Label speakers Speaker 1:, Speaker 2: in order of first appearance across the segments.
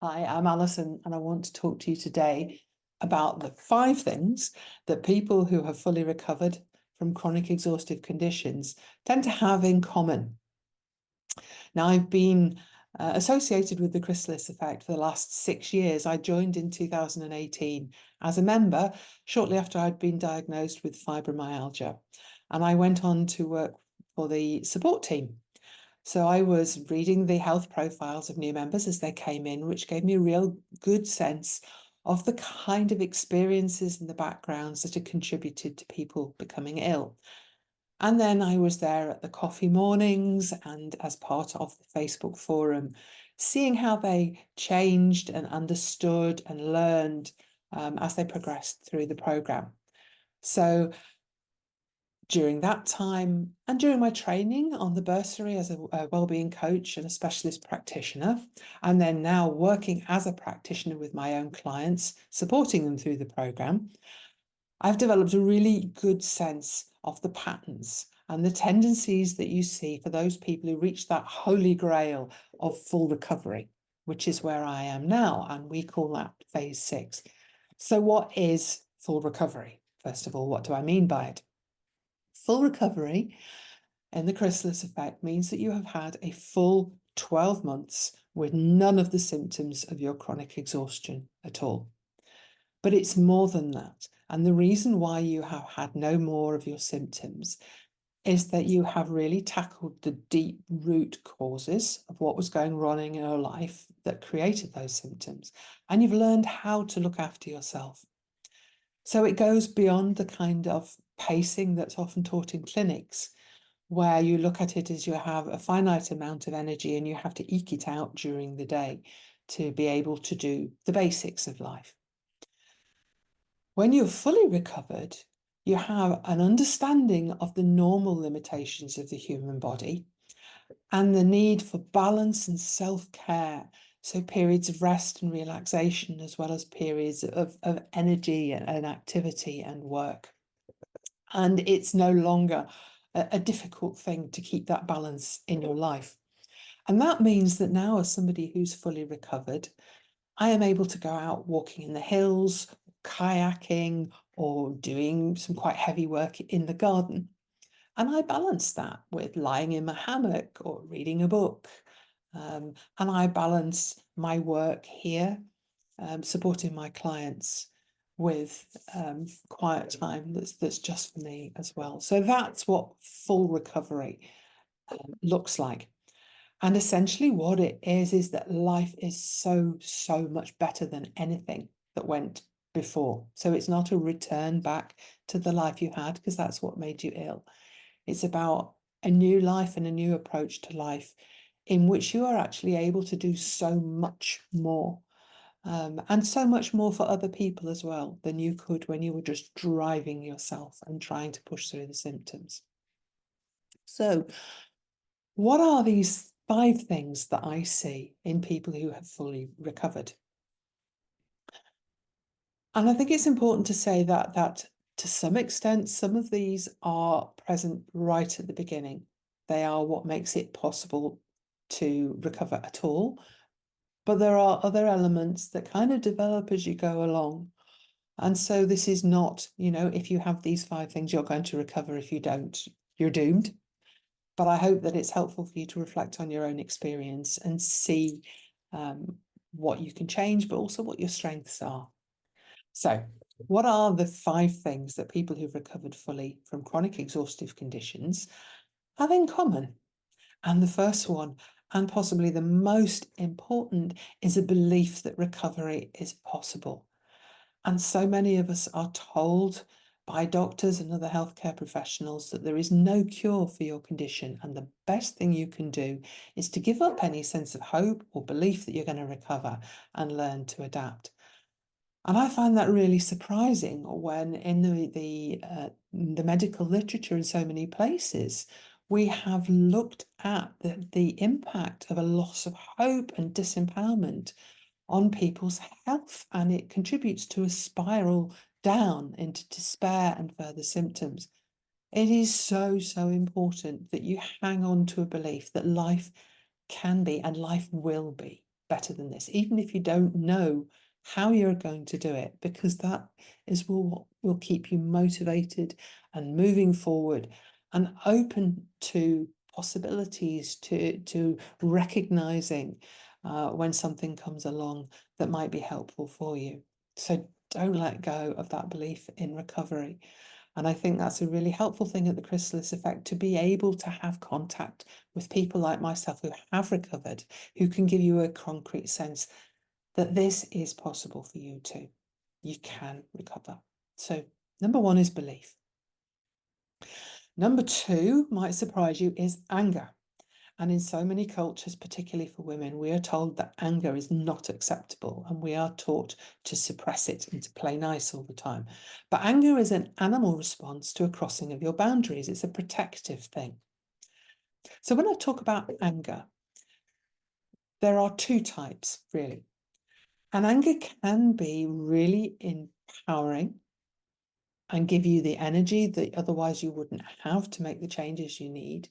Speaker 1: Hi, I'm Alison, and I want to talk to you today about the 5 things that people who have fully recovered from chronic exhaustive conditions tend to have in common. Now, I've been associated with the Chrysalis Effect for the last 6 years. I joined in 2018 as a member shortly after I'd been diagnosed with fibromyalgia, and I went on to work for the support team. So I was reading the health profiles of new members as they came in, which gave me a real good sense of the kind of experiences and the backgrounds that had contributed to people becoming ill. And then I was there at the coffee mornings and as part of the Facebook forum, seeing how they changed and understood and learned as they progressed through the program. So during that time and during my training on the bursary as a wellbeing coach and a specialist practitioner, and then now working as a practitioner with my own clients, supporting them through the program, I've developed a really good sense of the patterns and the tendencies that you see for those people who reach that holy grail of full recovery, which is where I am now, and we call that phase 6. So what is full recovery? First of all, what do I mean by it? Full recovery in the Chrysalis Effect means that you have had a full 12 months with none of the symptoms of your chronic exhaustion at all. But it's more than that. And the reason why you have had no more of your symptoms is that you have really tackled the deep root causes of what was going wrong in your life that created those symptoms. And you've learned how to look after yourself. So it goes beyond the kind of pacing that's often taught in clinics, where you look at it as you have a finite amount of energy and you have to eke it out during the day to be able to do the basics of life. When you're fully recovered, you have an understanding of the normal limitations of the human body and the need for balance and self-care. So periods of rest and relaxation, as well as periods of energy and activity and work. And it's no longer a difficult thing to keep that balance in your life. And that means that now, as somebody who's fully recovered, I am able to go out walking in the hills, kayaking, or doing some quite heavy work in the garden. And I balance that with lying in my hammock or reading a book. And I balance my work here, supporting my clients with quiet time that's just for me as well. So that's what full recovery looks like. And essentially what it is that life is so much better than anything that went before. So it's not a return back to the life you had, because that's what made you ill. It's about a new life and a new approach to life in which you are actually able to do so much more. And so much more for other people as well than you could when you were just driving yourself and trying to push through the symptoms. So what are these 5 things that I see in people who have fully recovered? And I think it's important to say that to some extent, some of these are present right at the beginning. They are what makes it possible to recover at all. But there are other elements that kind of develop as you go along. And so this is not, if you have these 5 things, you're going to recover. If you don't, you're doomed. But I hope that it's helpful for you to reflect on your own experience and see what you can change, but also what your strengths are. So what are the 5 things that people who've recovered fully from chronic exhaustive conditions have in common? And the first one, and possibly the most important, is a belief that recovery is possible. And so many of us are told by doctors and other healthcare professionals that there is no cure for your condition, and the best thing you can do is to give up any sense of hope or belief that you're going to recover and learn to adapt. And I find that really surprising when in the medical literature in so many places, we have looked at the impact of a loss of hope and disempowerment on people's health, and it contributes to a spiral down into despair and further symptoms. It is so important that you hang on to a belief that life can be and life will be better than this, even if you don't know how you're going to do it, because that is what will keep you motivated and moving forward and open to possibilities, to recognizing when something comes along that might be helpful for you. So don't let go of that belief in recovery. And I think that's a really helpful thing at the Chrysalis Effect, to be able to have contact with people like myself who have recovered, who can give you a concrete sense that this is possible for you too. You can recover. So number one is belief. Number two, might surprise you, is anger. And in so many cultures, particularly for women, we are told that anger is not acceptable, and we are taught to suppress it and to play nice all the time. But anger is an animal response to a crossing of your boundaries. It's a protective thing. So when I talk about anger, there are two types, really. And anger can be really empowering and give you the energy that otherwise you wouldn't have to make the changes you need.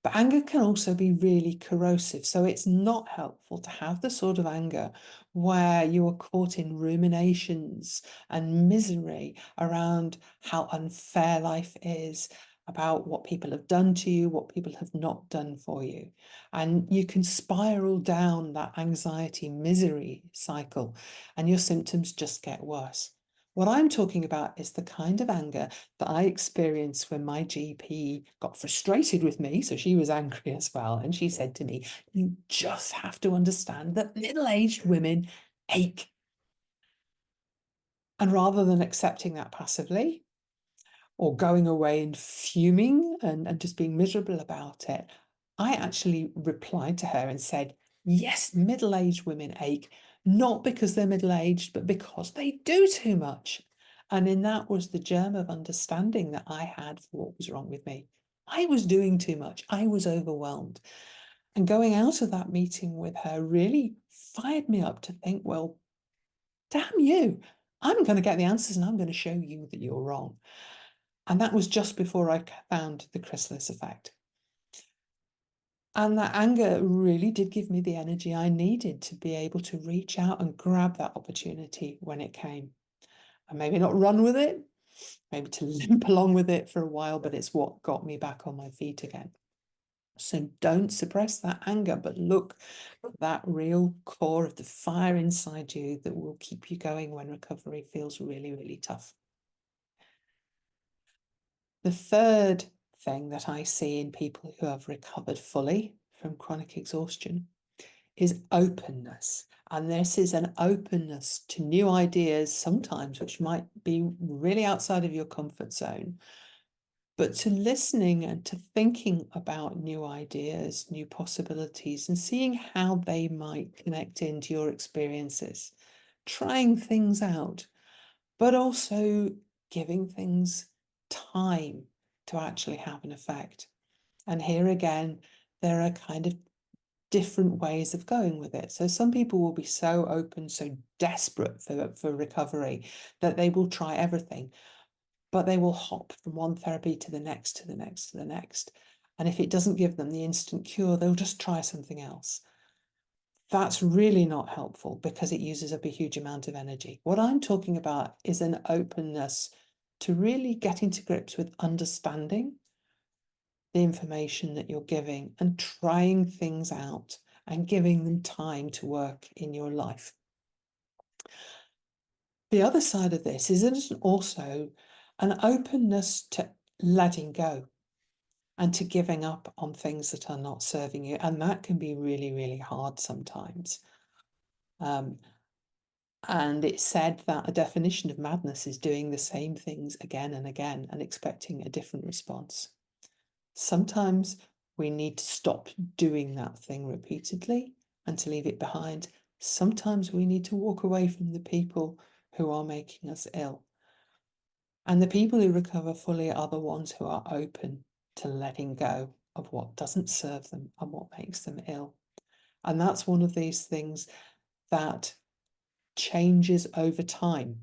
Speaker 1: But anger can also be really corrosive. So it's not helpful to have the sort of anger where you are caught in ruminations and misery around how unfair life is, about what people have done to you, what people have not done for you. And you can spiral down that anxiety misery cycle, and your symptoms just get worse. What I'm talking about is the kind of anger that I experienced when my GP got frustrated with me. So she was angry as well. And she said to me, you just have to understand that middle-aged women ache. And rather than accepting that passively or going away and fuming and just being miserable about it, I actually replied to her and said, yes, middle-aged women ache, not because they're middle-aged, but because they do too much. And in that was the germ of understanding that I had for what was wrong with me. I was doing too much. I was overwhelmed. And going out of that meeting with her really fired me up to think, well, damn you. I'm going to get the answers and I'm going to show you that you're wrong. And that was just before I found the Chrysalis Effect. And that anger really did give me the energy I needed to be able to reach out and grab that opportunity when it came. And maybe not run with it, maybe to limp along with it for a while, but it's what got me back on my feet again. So don't suppress that anger, but look at that real core of the fire inside you that will keep you going when recovery feels really, really tough. The third thing that I see in people who have recovered fully from chronic exhaustion is openness. And this is an openness to new ideas sometimes, which might be really outside of your comfort zone, but to listening and to thinking about new ideas, new possibilities, and seeing how they might connect into your experiences, trying things out, but also giving things time to actually have an effect. And here again, there are kind of different ways of going with it. So some people will be so open, so desperate for recovery that they will try everything, but they will hop from one therapy to the next, to the next, to the next. And if it doesn't give them the instant cure, they'll just try something else. That's really not helpful because it uses up a huge amount of energy. What I'm talking about is an openness to really getting to grips with understanding the information that you're giving and trying things out and giving them time to work in your life. The other side of this is also an openness to letting go and to giving up on things that are not serving you. And that can be really, really hard sometimes. And it's said that a definition of madness is doing the same things again and again and expecting a different response. Sometimes we need to stop doing that thing repeatedly and to leave it behind. Sometimes we need to walk away from the people who are making us ill. And the people who recover fully are the ones who are open to letting go of what doesn't serve them and what makes them ill. And that's one of these things that changes over time.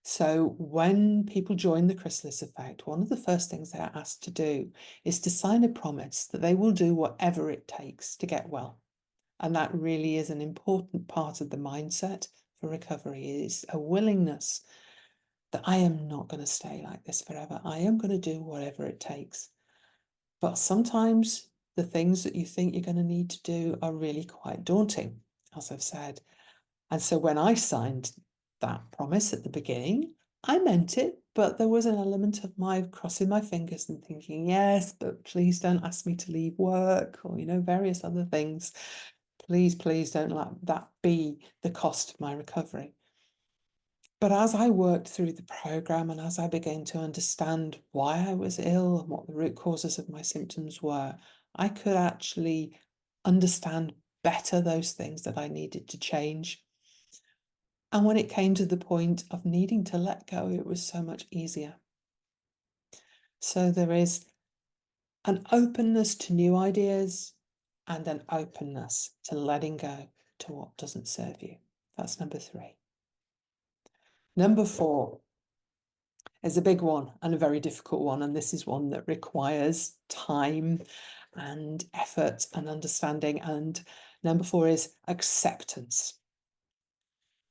Speaker 1: So when people join the Chrysalis Effect, one of the first things they're asked to do is to sign a promise that they will do whatever it takes to get well. And that really is an important part of the mindset for recovery, is a willingness that I am not going to stay like this forever. I am going to do whatever it takes. But sometimes the things that you think you're going to need to do are really quite daunting, as I've said. And so when I signed that promise at the beginning, I meant it, but there was an element of my crossing my fingers and thinking, yes, but please don't ask me to leave work, or, various other things. Please, please don't let that be the cost of my recovery. But as I worked through the program and as I began to understand why I was ill and what the root causes of my symptoms were, I could actually understand better those things that I needed to change. And when it came to the point of needing to let go, it was so much easier. So there is an openness to new ideas and an openness to letting go to what doesn't serve you. That's number 3. Number 4 is a big one and a very difficult one. And this is one that requires time and effort and understanding. And number 4 is acceptance.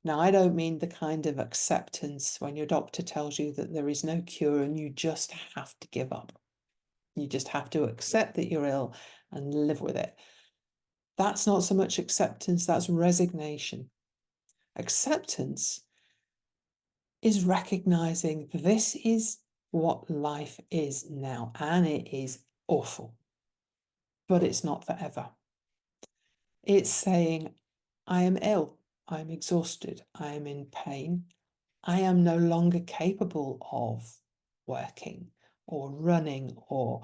Speaker 1: Now, I don't mean the kind of acceptance when your doctor tells you that there is no cure and you just have to give up. You just have to accept that you're ill and live with it. That's not so much acceptance, that's resignation. Acceptance is recognizing this is what life is now, and it is awful, but it's not forever. It's saying, I am ill, I'm exhausted, I am in pain, I am no longer capable of working or running or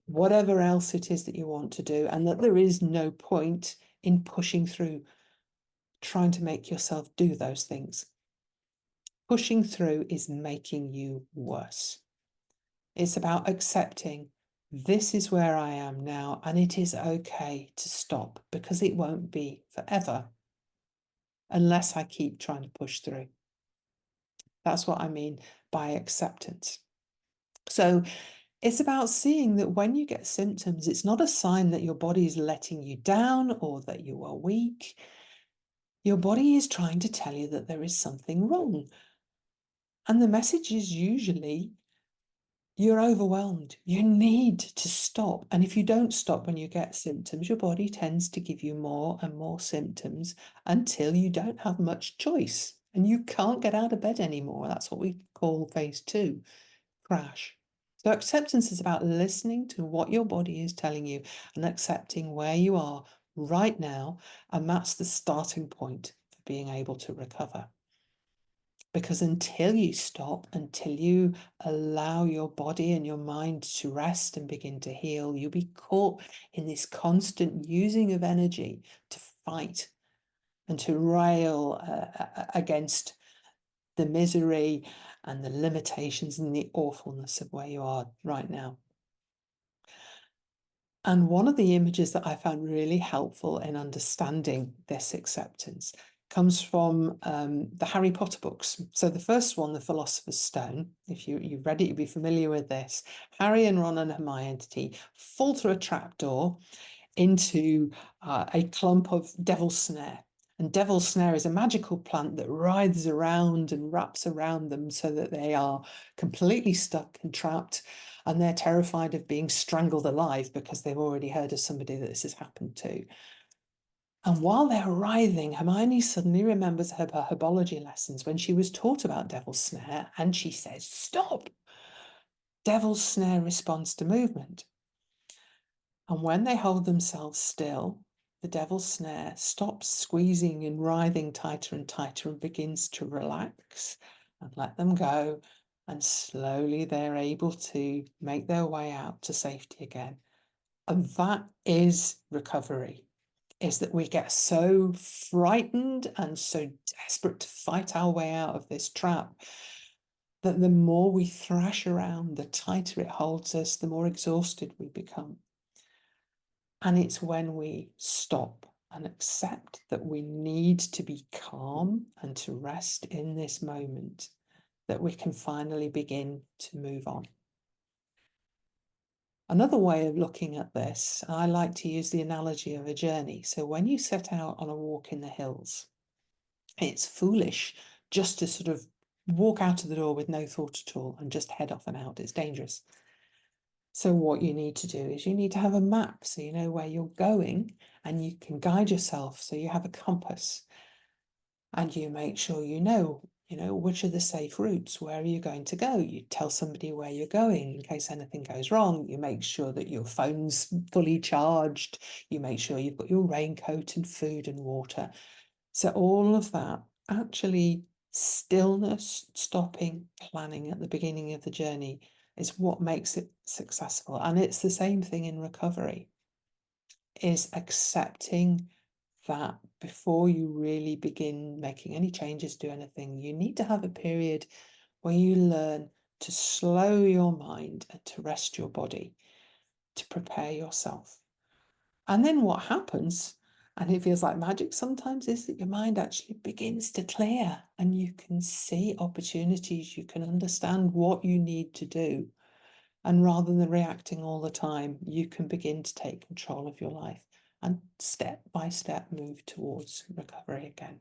Speaker 1: whatever else it is that you want to do, and that there is no point in pushing through, trying to make yourself do those things. Pushing through is making you worse. It's about accepting this is where I am now, and it is okay to stop because it won't be forever unless I keep trying to push through. That's what I mean by acceptance. So it's about seeing that when you get symptoms, it's not a sign that your body is letting you down or that you are weak. Your body is trying to tell you that there is something wrong. And the message is usually you're overwhelmed. You need to stop. And if you don't stop when you get symptoms, your body tends to give you more and more symptoms until you don't have much choice and you can't get out of bed anymore. That's what we call phase 2, crash. So acceptance is about listening to what your body is telling you and accepting where you are right now. And that's the starting point for being able to recover. Because until you stop, until you allow your body and your mind to rest and begin to heal, you'll be caught in this constant using of energy to fight and to rail against the misery and the limitations and the awfulness of where you are right now. And one of the images that I found really helpful in understanding this acceptance comes from the Harry Potter books. So the first one, The Philosopher's Stone, if you've read it, you'll be familiar with this. Harry and Ron and Hermione fall through a trapdoor into a clump of devil's snare. And devil's snare is a magical plant that writhes around and wraps around them so that they are completely stuck and trapped. And they're terrified of being strangled alive because they've already heard of somebody that this has happened to. And while they're writhing, Hermione suddenly remembers her herbology lessons when she was taught about devil's snare, and she says, stop! Devil's snare responds to movement. And when they hold themselves still, the devil's snare stops squeezing and writhing tighter and tighter and begins to relax and let them go. And slowly they're able to make their way out to safety again. And that is recovery, is that we get so frightened and so desperate to fight our way out of this trap that the more we thrash around, the tighter it holds us, the more exhausted we become. And it's when we stop and accept that we need to be calm and to rest in this moment that we can finally begin to move on. Another way of looking at this, I like to use the analogy of a journey. So when you set out on a walk in the hills, it's foolish just to sort of walk out of the door with no thought at all and just head off and out. It's dangerous. So what you need to do is you need to have a map so you know where you're going and you can guide yourself. So you have a compass and you make sure you know, which are the safe routes, where are you going to go? You tell somebody where you're going in case anything goes wrong. You make sure that your phone's fully charged. You make sure you've got your raincoat and food and water. So all of that, actually stillness, stopping, planning at the beginning of the journey is what makes it successful. And it's the same thing in recovery, is accepting that before you really begin making any changes, do anything, you need to have a period where you learn to slow your mind and to rest your body, to prepare yourself. And then what happens, and it feels like magic sometimes, is that your mind actually begins to clear and you can see opportunities, you can understand what you need to do. And rather than reacting all the time, you can begin to take control of your life and step by step move towards recovery again.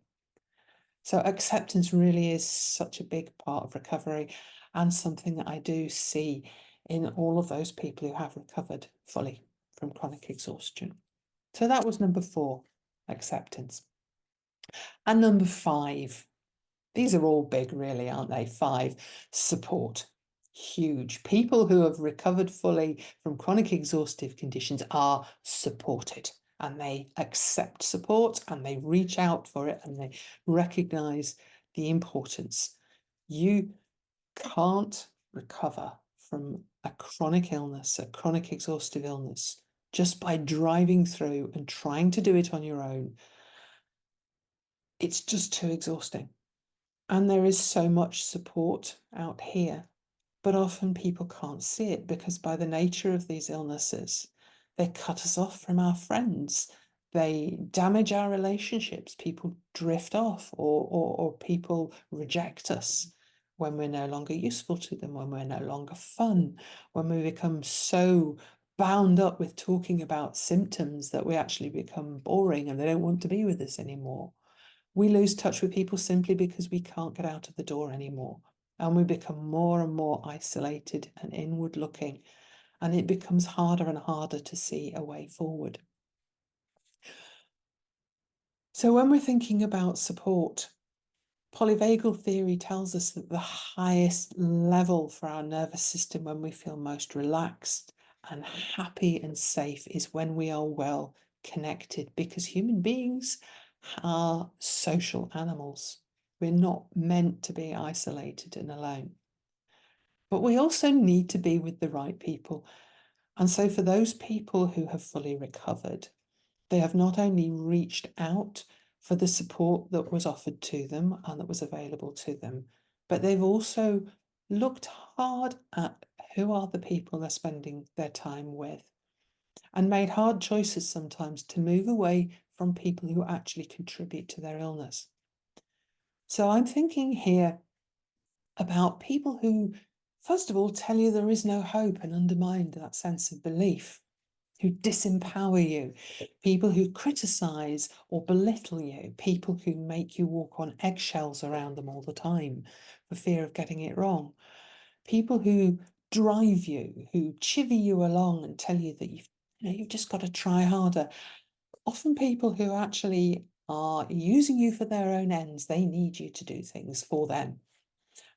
Speaker 1: So acceptance really is such a big part of recovery and something that I do see in all of those people who have recovered fully from chronic exhaustion. So that was number 4, acceptance. And number 5, these are all big really, aren't they? 5, support. Huge. People who have recovered fully from chronic exhaustive conditions are supported and they accept support and they reach out for it and they recognize the importance. You can't recover from a chronic illness, a chronic exhaustive illness, just by driving through and trying to do it on your own. It's just too exhausting. And there is so much support out here, but often people can't see it because by the nature of these illnesses, they cut us off from our friends. They damage our relationships. People drift off or people reject us when we're no longer useful to them, when we're no longer fun, when we become so bound up with talking about symptoms that we actually become boring and they don't want to be with us anymore. We lose touch with people simply because we can't get out of the door anymore. And we become more and more isolated and inward looking. And it becomes harder and harder to see a way forward. So when we're thinking about support, polyvagal theory tells us that the highest level for our nervous system when we feel most relaxed and happy and safe is when we are well connected, because human beings are social animals. We're not meant to be isolated and alone. But we also need to be with the right people. And so for those people who have fully recovered, they have not only reached out for the support that was offered to them and that was available to them, but they've also looked hard at who are the people they're spending their time with and made hard choices sometimes to move away from people who actually contribute to their illness. So I'm thinking here about people who, first of all, tell you there is no hope and undermine that sense of belief, who disempower you, people who criticize or belittle you, people who make you walk on eggshells around them all the time for fear of getting it wrong, people who drive you, who chivvy you along and tell you that you've just got to try harder. Often people who actually are using you for their own ends. They need you to do things for them.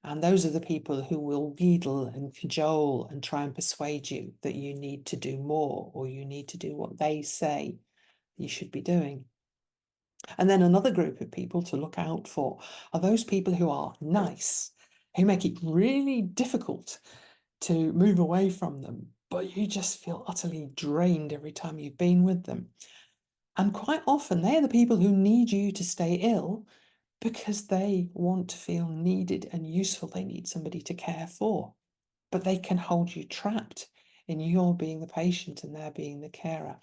Speaker 1: And those are the people who will wheedle and cajole and try and persuade you that you need to do more or you need to do what they say you should be doing. And then another group of people to look out for are those people who are nice, who make it really difficult to move away from them, but you just feel utterly drained every time you've been with them. And quite often they are the people who need you to stay ill because they want to feel needed and useful. They need somebody to care for, but they can hold you trapped in your being the patient and their being the carer.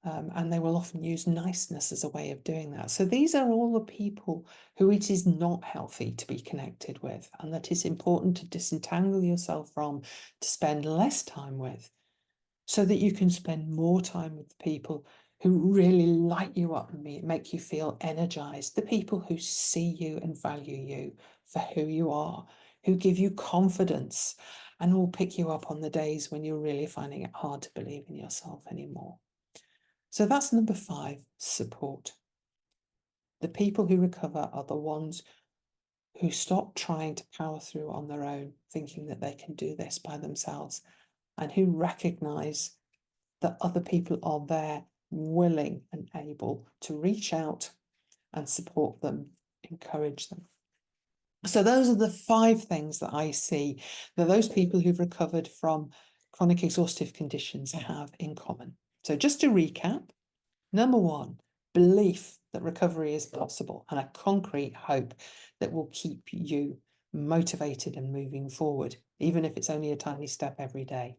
Speaker 1: And they will often use niceness as a way of doing that. So these are all the people who it is not healthy to be connected with, and that is important to disentangle yourself from, to spend less time with, so that you can spend more time with the people who really light you up and make you feel energized, the people who see you and value you for who you are, who give you confidence and will pick you up on the days when you're really finding it hard to believe in yourself anymore. So that's number 5, support. The people who recover are the ones who stop trying to power through on their own, thinking that they can do this by themselves, and who recognize that other people are there, willing and able to reach out and support them, encourage them. So those are the 5 things that I see that those people who've recovered from chronic exhaustive conditions have in common. So just to recap, number 1, belief that recovery is possible and a concrete hope that will keep you motivated and moving forward, even if it's only a tiny step every day.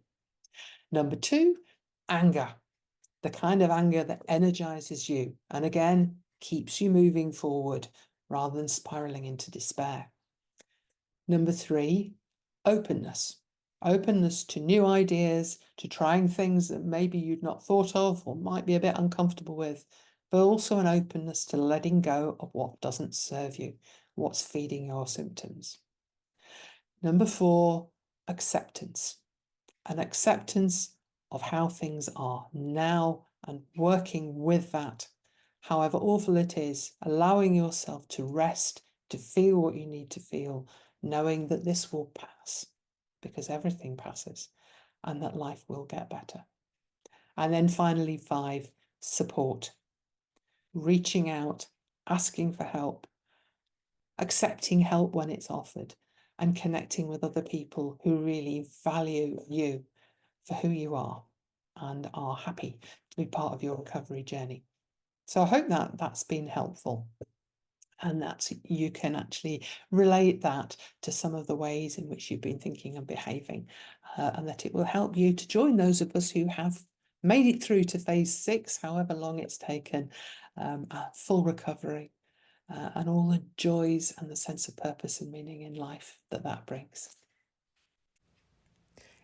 Speaker 1: Number 2, anger, the kind of anger that energizes you and again keeps you moving forward rather than spiraling into despair. Number 3, openness. Openness to new ideas, to trying things that maybe you'd not thought of or might be a bit uncomfortable with, but also an openness to letting go of what doesn't serve you, what's feeding your symptoms. Number 4, acceptance. An acceptance of how things are now and working with that, however awful it is, allowing yourself to rest, to feel what you need to feel, knowing that this will pass because everything passes and that life will get better. And then finally 5, support. Reaching out, asking for help, accepting help when it's offered, and connecting with other people who really value you for who you are and are happy to be part of your recovery journey. So I hope that that's been helpful and that you can actually relate that to some of the ways in which you've been thinking and behaving, and that it will help you to join those of us who have made it through to phase 6, however long it's taken, full recovery, and all the joys and the sense of purpose and meaning in life that brings.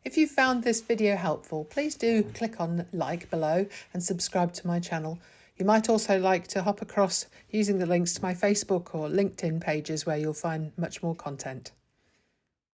Speaker 1: If you found this video helpful, please do click on like below and subscribe to my channel. You might also like to hop across using the links to my Facebook or LinkedIn pages where you'll find much more content.